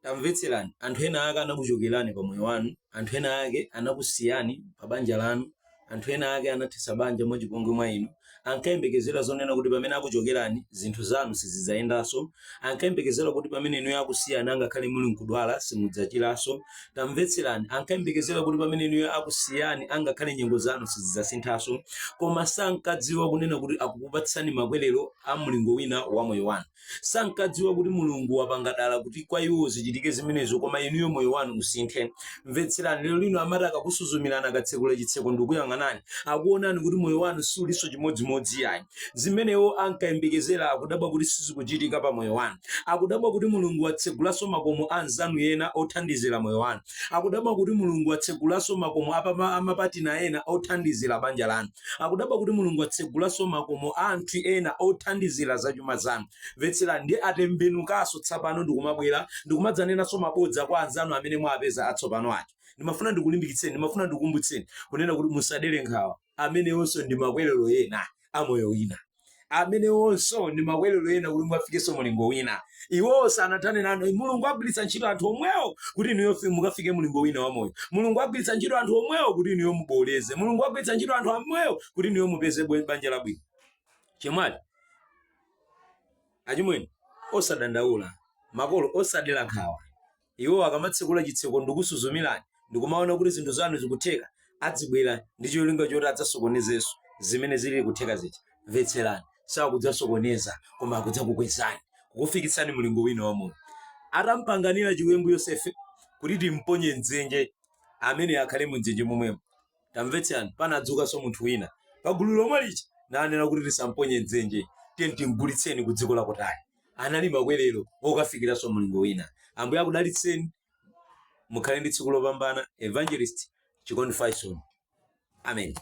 tamvetserani, anthu ena ake anakuchokerani pa moyo wanu, anthu ena ake anakusiyani pa banja lanu, anthu ena ake anathesa banja mwachipongwe mwa inu, ankayembekezera zonena kuti pamene akuchokerani zinthu zanu sizidzayendanso, ankayembekezera kuti pamene inu akusiyana ngakhale muli nkudwala simudzachiranso. Tamvetserani, ankayembekezera kuti pamene inu akusiyani angakhale nyengo zanu sizidzasinthanso, koma sankadziwa kunena kuti akukupatsani makwerero a mlingo wina wa moyo wanu. Sankadziwa kuti mulungu wapanga dala kuti kwa iwo zichitike zimenezo koma inuyo moyo wanu usinthe. Mvetserani, lero lino amati akakusuzumirana akatsekula chitseko ndikuyang'anani akuonani kuti moyo wanu suliso chimodzimodzi yayi. Zimenewo ankayembekezera akudabwa kuti sizikuchitika pa moyo wanu, akudabwa kuti mulungu watsegulanso makomo a anzanu ena othandizira moyo wanu, akudabwa kuti mulungu watsegulanso makomo amapatina ena othandizira banja lanu, akudabwa kuti mulungu watsegulanso makomo a anthu ena othandizira zachuma zanu. Mvetserani, ndi atembenukanso tsapano ndikumabwera ndikumadzanenanso mabodza kwa anzanu amene mwapeza atsopano ake. Ndimafuna ndikulimbikitseni, ndimafuna ndikumbutseni kunena kuti musadere nkhawa, amenewonso ndi makwerero ena a moyo wina, amenewonso ndi makwerero ena kuti mukafikenso mulingo wina. Iwonso anathane nanu, mulungu agwiritsa ntchito anthu omwewo kuti inuyo mukafike mulingo wina wa moyo, mulungu agwiritsa ntchito anthu omwewo kuti inuyo muboleze, mulungu agwiritsa ntchito anthu omwewo kuti inuyo mupeze banja labwino. Chemwali achimwene, osadandaula, makolo osadera nkhawa. Iwo akamatsekula chitseko ndikusuzumirani ndikumaona kuti zinthu zanu zikutheka, adzibwera ndi cholinga choti adzasokonezenso zimene zili kutheka ziti. Mvetserani, sakudzasokoneza koma akudzakukwezani kukufikitsani mulingo wina wa moyo. Atampanganira chiwembu Yosefe kuti timponye mdzenje amene akhale mdzenje momwemo. Tamvetserani, panadzukanso munthu wina pagulu lomwe lichi nanena kuti tisamponye mdzenje, tiye timgulitseni ku dziko lakutali. Anali makwerero okafikiranso mulingo wina. Ambuye akudalitseni, mukhale ndi tsiku lopambana. Evangelist Chikondi Faison. Amen.